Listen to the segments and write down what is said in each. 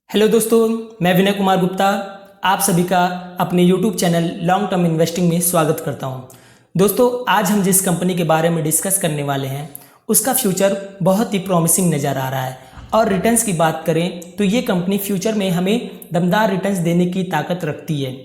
Hello दोस्तों, मैं विनय कुमार गुप्ता आप सभी का अपने YouTube channel long term investing में स्वागत करता हूं। दोस्तों, आज हम जिस कंपनी के बारे में डिस्कस करने वाले हैं उसका फ्यूचर बहुत ही प्रॉमिसिंग नज़र आ रहा है और रिटर्न्स की बात करें तो ये कंपनी फ्यूचर में हमें दमदार रिटर्न्स देने की ताकत रखती है।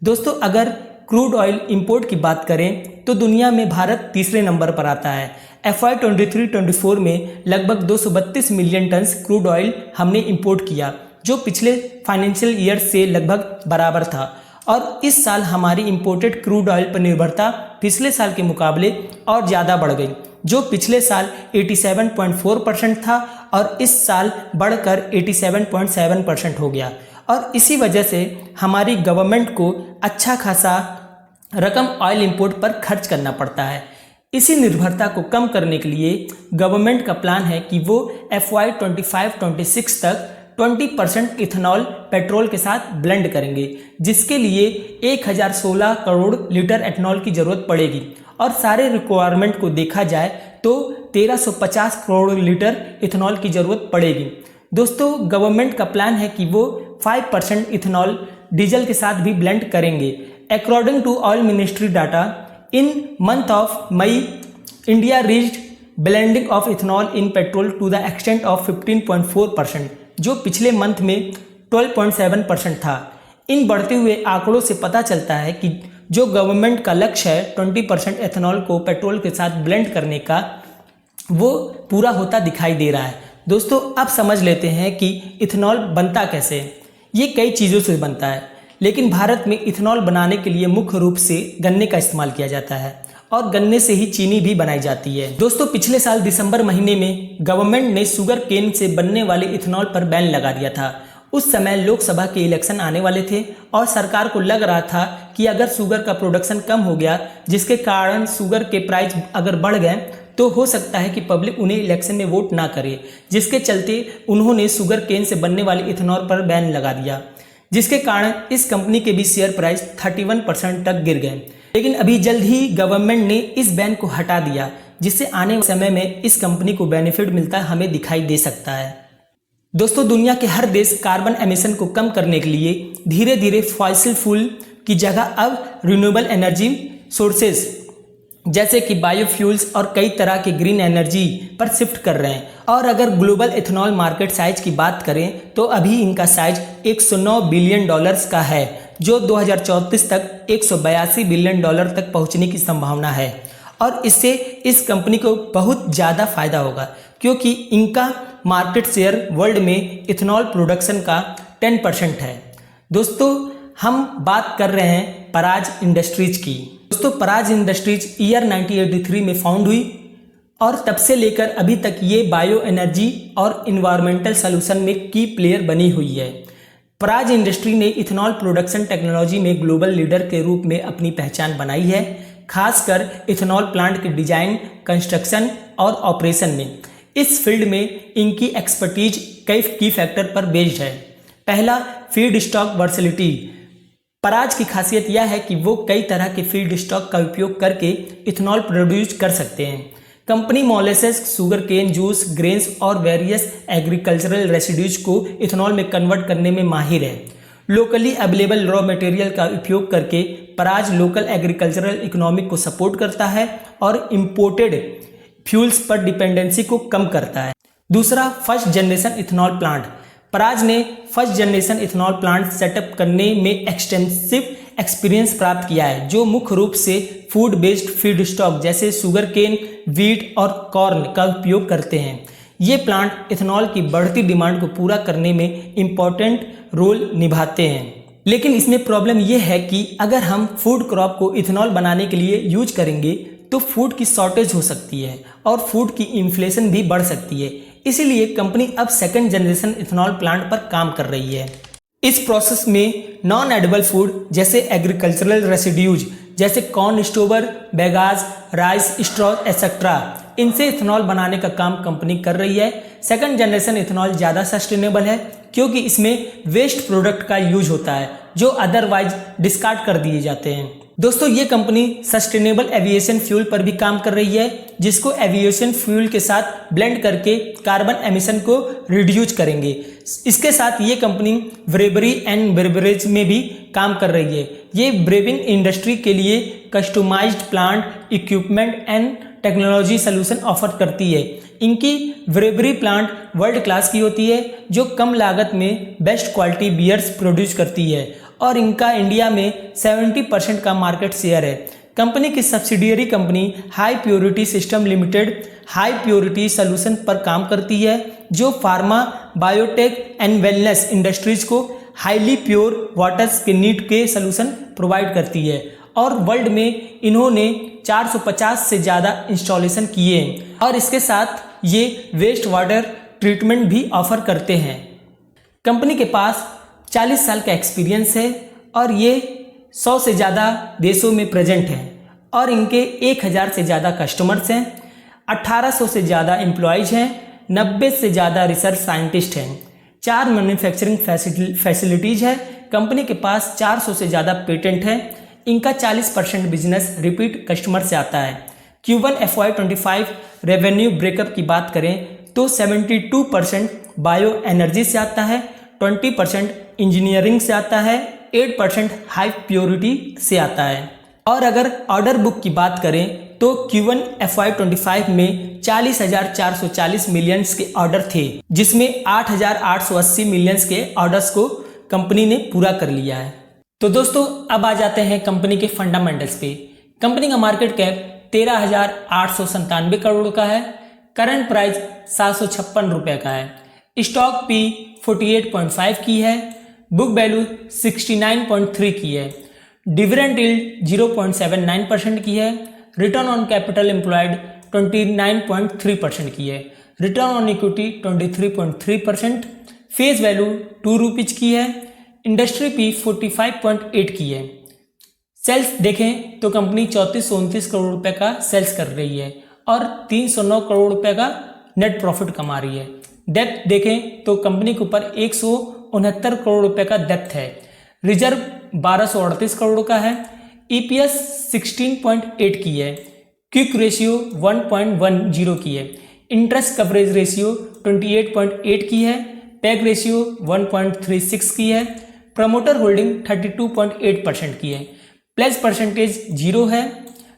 दोस्तों, अगर क्रूड ऑयल इंपोर्ट की बात करें तो दुनिया में भारत तीसरे नंबर पर आता है। FY 23-24 में लगभग 232 मिलियन टन क्रूड ऑयल हमने इंपोर्ट किया, जो पिछले फाइनेंशियल ईयर से लगभग बराबर था। और इस साल हमारी इंपोर्टेड क्रूड ऑयल पर निर्भरता पिछले साल के मुकाबले और ज़्यादा बढ़ गई, जो पिछले साल 87.4% था और इस साल बढ़कर 87.7% हो गया। और इसी वजह से हमारी गवर्नमेंट को अच्छा खासा रकम ऑयल इंपोर्ट पर खर्च करना पड़ता है। इसी निर्भरता को कम करने के लिए गवर्नमेंट का प्लान है कि वो FY 25-26 तक 20% इथेनॉल पेट्रोल के साथ ब्लेंड करेंगे, जिसके लिए 1016 करोड़ लीटर एथेनॉल की ज़रूरत पड़ेगी। और सारे रिक्वायरमेंट को देखा जाए तो 1350 करोड़ लीटर इथेनॉल की ज़रूरत पड़ेगी। दोस्तों, गवर्नमेंट का प्लान है कि वो 5% इथेनॉल डीजल के साथ भी ब्लेंड करेंगे। According to oil ministry data, in month of May India reached blending of ethanol in petrol to the extent of 15.4%, जो पिछले मंथ में 12.7% था। इन बढ़ते हुए आंकड़ों से पता चलता है कि जो गवर्नमेंट का लक्ष्य है 20% एथेनॉल को पेट्रोल के साथ ब्लेंड करने का, वो पूरा होता दिखाई दे रहा है। दोस्तों, अब समझ लेते हैं कि इथेनॉल बनता कैसे है। ये कई चीज़ों से बनता है, लेकिन भारत में इथेनॉल बनाने के लिए मुख्य रूप से गन्ने का इस्तेमाल किया जाता है और गन्ने से ही चीनी भी बनाई जाती है। दोस्तों, पिछले साल दिसंबर महीने में गवर्नमेंट ने शुगर केन से बनने वाले इथेनॉल पर बैन लगा दिया था। उस समय लोकसभा के इलेक्शन आने वाले थे और सरकार को लग रहा था कि अगर शुगर का प्रोडक्शन कम हो गया, जिसके कारण शुगर के प्राइस अगर बढ़ गए, तो हो सकता है कि पब्लिक उन्हें इलेक्शन में वोट ना करे, जिसके चलते उन्होंने शुगर केन से बनने वाले इथेनॉल पर बैन लगा दिया, जिसके कारण इस कंपनी के भी शेयर प्राइस 31% तक गिर गए। लेकिन अभी जल्द ही गवर्नमेंट ने इस बैन को हटा दिया, जिससे आने वाले समय में इस कंपनी को बेनिफिट मिलता हमें दिखाई दे सकता है। दोस्तों, दुनिया के हर देश कार्बन एमिशन को कम करने के लिए धीरे धीरे फॉसिल फ्यूल की जगह अब रिन्यूएबल एनर्जी सोर्सेज जैसे कि बायोफ्यूल्स और कई तरह के ग्रीन एनर्जी पर शिफ्ट कर रहे हैं। और अगर ग्लोबल इथेनॉल मार्केट साइज की बात करें तो अभी इनका साइज 109 बिलियन डॉलर्स का है, जो 2034 तक 182 बिलियन डॉलर तक पहुंचने की संभावना है। और इससे इस कंपनी को बहुत ज़्यादा फायदा होगा, क्योंकि इनका मार्केट शेयर वर्ल्ड में इथेनॉल प्रोडक्शन का 10% है। दोस्तों, हम बात कर रहे हैं पराज इंडस्ट्रीज की। दोस्तों, पराज इंडस्ट्रीज ईयर 1983 में फाउंड हुई और तब से लेकर अभी तक ये बायो एनर्जी और इन्वायरमेंटल सॉल्यूशन में की प्लेयर बनी हुई है। पराज इंडस्ट्री ने इथेनॉल प्रोडक्शन टेक्नोलॉजी में ग्लोबल लीडर के रूप में अपनी पहचान बनाई है, खासकर इथेनॉल प्लांट के डिजाइन, कंस्ट्रक्शन और ऑपरेशन में। इस फील्ड में इनकी एक्सपर्टीज कई की फैक्टर पर बेस्ड है। पहला, फीड स्टॉक वर्सिलिटी। पराज की खासियत यह है कि वो कई तरह के फीड स्टॉक का उपयोग करके इथेनॉल प्रोड्यूस कर सकते हैं। Company molasses, sugar cane juice, grains और वेरियस एग्रीकल्चरल रेसिड्यूज को इथेनॉल में कन्वर्ट करने में माहिर है। लोकली अवेलेबल रॉ मटेरियल का उपयोग करके पराज लोकल एग्रीकल्चरल इकोनॉमिक को सपोर्ट करता है और इम्पोर्टेड फ्यूल्स पर डिपेंडेंसी को कम करता है। दूसरा, फर्स्ट जनरेशन इथेनॉल प्लांट। पराज ने first generation ethanol plant setup करने में एक्सटेंसिव एक्सपीरियंस प्राप्त किया है, जो मुख्य रूप से फूड बेस्ड फीड स्टॉक जैसे शुगर केन, वीट और कॉर्न का उपयोग करते हैं। ये प्लांट इथेनॉल की बढ़ती डिमांड को पूरा करने में इम्पॉर्टेंट रोल निभाते हैं। लेकिन इसमें प्रॉब्लम यह है कि अगर हम फूड क्रॉप को इथेनॉल बनाने के लिए यूज करेंगे तो फूड की शॉर्टेज हो सकती है और फूड की इन्फ्लेशन भी बढ़ सकती है। इसीलिए कंपनी अब सेकंड जनरेशन इथेनॉल प्लांट पर काम कर रही है। इस प्रोसेस में नॉन एडिबल फूड जैसे एग्रीकल्चरल रेसिड्यूज जैसे corn stover, bagasse, rice straw etcetera, इनसे इथेनॉल बनाने का काम कंपनी कर रही है। सेकंड जनरेशन इथेनॉल ज़्यादा सस्टेनेबल है, क्योंकि इसमें वेस्ट प्रोडक्ट का यूज होता है जो अदरवाइज डिस्कार्ड कर दिए जाते हैं। दोस्तों ये कंपनी सस्टेनेबल एविएशन फ्यूल पर भी काम कर रही है, जिसको एविएशन फ्यूल के साथ ब्लेंड करके कार्बन एमिशन को रिड्यूस करेंगे। इसके साथ ये कंपनी ब्रेवरी एंड बेवरेज में भी काम कर रही है। ये ब्रेविंग इंडस्ट्री के लिए customised plant equipment and technology solution offer करती है। इनकी ब्रेवरी प्लांट वर्ल्ड क्लास की होती है, जो कम लागत में बेस्ट क्वालिटी बियर्स प्रोड्यूस करती है और इनका इंडिया में 70% का मार्केट शेयर है। कंपनी की subsidiary company high purity system limited high purity solution पर काम करती है, जो pharma, biotech and wellness industries को हाईली प्योर वाटर्स के नीड के सॉल्यूशन प्रोवाइड करती है और वर्ल्ड में इन्होंने 450 से ज़्यादा इंस्टॉलेशन किए हैं और इसके साथ ये वेस्ट वाटर ट्रीटमेंट भी ऑफर करते हैं। कंपनी के पास 40 साल का एक्सपीरियंस है और ये 100 से ज़्यादा देशों में प्रेजेंट हैं और इनके 1000 से ज़्यादा कस्टमर्स हैं, 1800 से ज़्यादा एम्प्लॉयज़ हैं, 90 से ज़्यादा रिसर्च साइंटिस्ट हैं, 4 मैन्युफैक्चरिंग फैसिलिटीज़ है। कंपनी के पास 400 से ज़्यादा पेटेंट है। इनका 40% बिजनेस रिपीट कस्टमर से आता है। Q1 FY25 रेवेन्यू ब्रेकअप की बात करें तो 72% बायो एनर्जी से आता है, 20% इंजीनियरिंग से आता है, 8% हाई प्योरिटी से आता है। और अगर ऑर्डर बुक की बात करें तो Q1 FY25 में 40,440 मिलियंस के ऑर्डर थे, जिसमें 8,880 मिलियंस के ऑर्डर्स को कंपनी ने पूरा कर लिया है। तो दोस्तों अब आ जाते हैं कंपनी के फंडामेंटल्स पे। कंपनी का मार्केट कैप 13,897 करोड़ का है। करंट प्राइस 756 रुपये का है। स्टॉक पी 48.5 की है। बुक वैल्यू 69.3 की है। डिविडेंड यील्ड 0.79% की है। रिटर्न ऑन कैपिटल एम्प्लॉयड 29.3% की है। Return on equity 23.3%। Face value 2 rupees की है। इंडस्ट्री पी 45.8 की है। सेल्स देखें तो कंपनी 3429 करोड़ रुपए का सेल्स कर रही है और 309 करोड़ रुपए का नेट प्रॉफिट कमा रही है। डेप्थ देखें तो कंपनी के ऊपर 169 करोड़ रुपए का डेप्थ है। रिजर्व 1238 करोड़ का है। ईपीएस 16.8 की है। क्विक रेशियो 1.10 की है। इंटरेस्ट कवरेज रेशियो 28.8 की है। पैग रेशियो 1.36 की है। प्रमोटर होल्डिंग 32.8% की है। प्लेज परसेंटेज 0 है।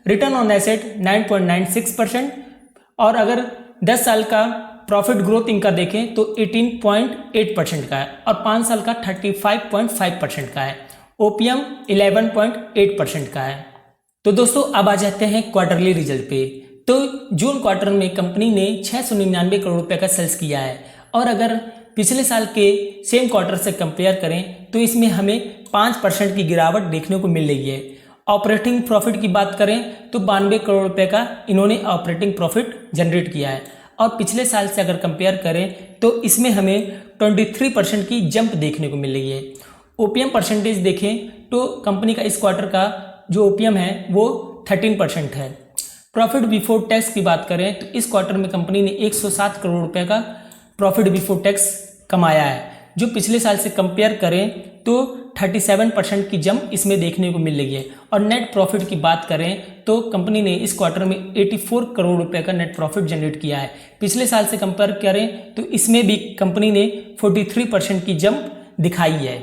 रिटर्न ऑन एसेट 9.96% और अगर 10 साल का प्रॉफिट ग्रोथ इनका देखें तो 18.8% का है और 5 साल का 35.5% का है। ओपीएम 11.8% का है। तो दोस्तों अब आ जाते हैं क्वार्टरली रिजल्ट पे। तो जून क्वार्टर में कंपनी ने 699 करोड़ रुपए का सेल्स किया है और अगर पिछले साल के सेम क्वार्टर से कंपेयर करें तो इसमें हमें 5% की गिरावट देखने को मिल रही है। ऑपरेटिंग प्रॉफिट की बात करें तो 92 करोड़ रुपए का इन्होंने ऑपरेटिंग प्रॉफिट जनरेट किया है और पिछले साल से अगर कंपेयर करें तो इसमें हमें 23% की जंप देखने को मिल रही है। ओपीएम परसेंटेज देखें तो कंपनी का इस क्वार्टर का जो ओपीएम है वो 13% है। प्रॉफिट बिफोर टैक्स की बात करें तो इस क्वार्टर में कंपनी ने 107 करोड़ रुपए का प्रॉफिट बिफोर टैक्स कमाया है, जो पिछले साल से कंपेयर करें तो 37% की जंप इसमें देखने को मिल रही है। और नेट प्रॉफिट की बात करें तो कंपनी ने इस क्वार्टर में 84 करोड़ रुपए का नेट प्रॉफिट जनरेट किया है। पिछले साल से कंपेयर करें तो इसमें भी कंपनी ने 43% की जंप दिखाई है।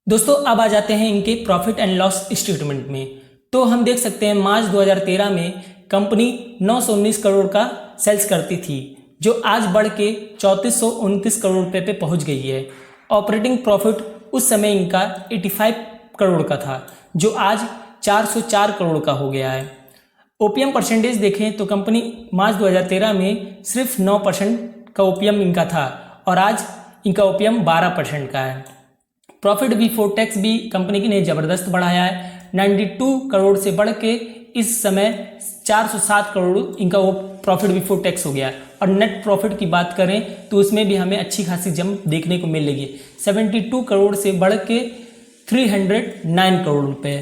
दोस्तों अब आ जाते हैं इनके प्रॉफिट एंड लॉस स्टेटमेंट में। तो हम देख सकते हैं मार्च 2013 में कंपनी 919 करोड़ का सेल्स करती थी, जो आज बढ़ के 3429 करोड़ रुपए पे पहुंच गई है। ऑपरेटिंग प्रॉफिट उस समय इनका 85 करोड़ का था, जो आज 404 करोड़ का हो गया है। ओपीएम परसेंटेज देखें तो कंपनी मार्च 2013 में सिर्फ 9% का ओपीएम इनका था और आज इनका ओपीएम 12% का है। प्रॉफिट बिफोर टैक्स भी कंपनी ने ज़बरदस्त बढ़ाया है। 92 करोड़ से बढ़ के इस समय 407 करोड़ इनका वो प्रॉफिट बिफोर टैक्स हो गया। और नेट प्रॉफिट की बात करें तो उसमें भी हमें अच्छी खासी जंप देखने को मिल रही है। 72 करोड़ से बढ़ के 309 करोड़ रुपए।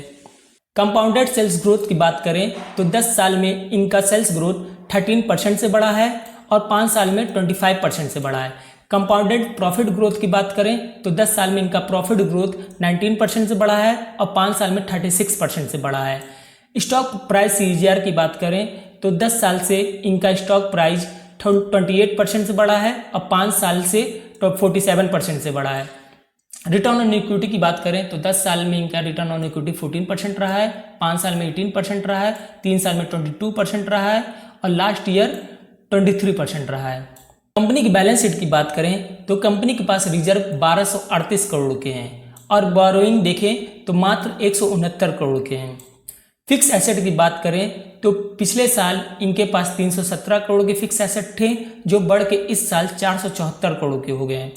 कंपाउंडेड सेल्स ग्रोथ की बात करें तो 10 साल में इनका सेल्स ग्रोथ 13% से बढ़ा है और 5 साल में 25% से बढ़ा है। कंपाउंडेड प्रॉफिट ग्रोथ की बात करें तो 10 साल में इनका प्रॉफिट ग्रोथ 19% से बढ़ा है और 5 साल में 36% से बढ़ा है। स्टॉक प्राइस CAGR की बात करें तो 10 साल से इनका स्टॉक प्राइस 28% से बढ़ा है और 5 साल से 47% से बढ़ा है। रिटर्न ऑन इक्विटी की बात करें तो 10 साल में इनका रिटर्न ऑन इक्विटी 14% रहा है, 5 साल में 18% रहा है, 3 साल में 22% रहा है और लास्ट ईयर 23% रहा है। कंपनी की बैलेंस शीट की बात करें तो कंपनी के पास रिजर्व 1238 करोड़ के हैं और बोरोइंग देखें तो मात्र 169 करोड़ के हैं। फिक्स एसेट की बात करें तो पिछले साल इनके पास 317 करोड़ के फिक्स एसेट थे जो बढ़ के इस साल 474 करोड़ के हो गए हैं।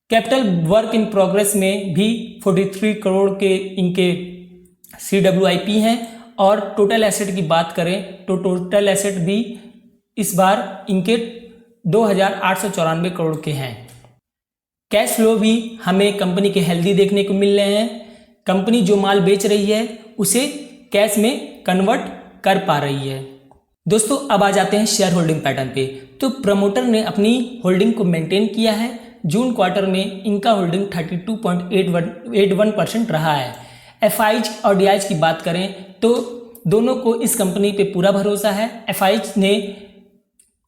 कैपिटल वर्क इन प्रोग्रेस में भी 43 करोड़ के इनके CWIP हैं और टोटल एसेट की बात करें तो टोटल एसेट भी इस बार इनके 2894 करोड़ के हैं। कैश फ्लो भी हमें कंपनी के हेल्दी देखने को मिल रहे हैं। कंपनी जो माल बेच रही है उसे कैश में कन्वर्ट कर पा रही है। दोस्तों अब आ जाते हैं शेयर होल्डिंग पैटर्न पे। तो प्रमोटर ने अपनी होल्डिंग को मेंटेन किया है। जून क्वार्टर में इनका होल्डिंग 32.81% रहा है। FIs और DIs की बात करें तो दोनों को इस कंपनी पे पूरा भरोसा है। FIs ने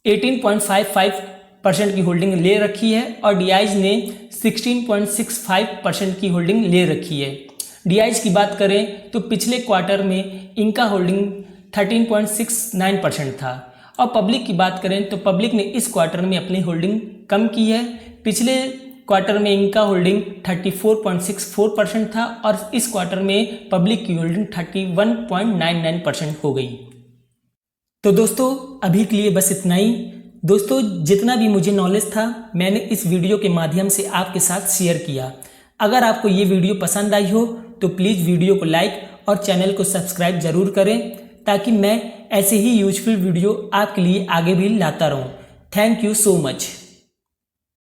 18.55% की होल्डिंग ले रखी है और DIs ने 16.65% की होल्डिंग ले रखी है। DIs की बात करें तो पिछले क्वार्टर में इनका होल्डिंग 13.69% था और पब्लिक की बात करें तो पब्लिक ने इस क्वार्टर में अपनी होल्डिंग कम की है। पिछले क्वार्टर में इनका होल्डिंग 34.64% था और इस क्वार्टर में पब्लिक की होल्डिंग 31.99% हो गई। तो दोस्तों अभी के लिए बस इतना ही। दोस्तों जितना भी मुझे नॉलेज था मैंने इस वीडियो के माध्यम से आपके साथ शेयर किया। अगर आपको ये वीडियो पसंद आई हो तो प्लीज़ वीडियो को लाइक और चैनल को सब्सक्राइब जरूर करें ताकि मैं ऐसे ही यूजफुल वीडियो आपके लिए आगे भी लाता रहूं। Thank you so much.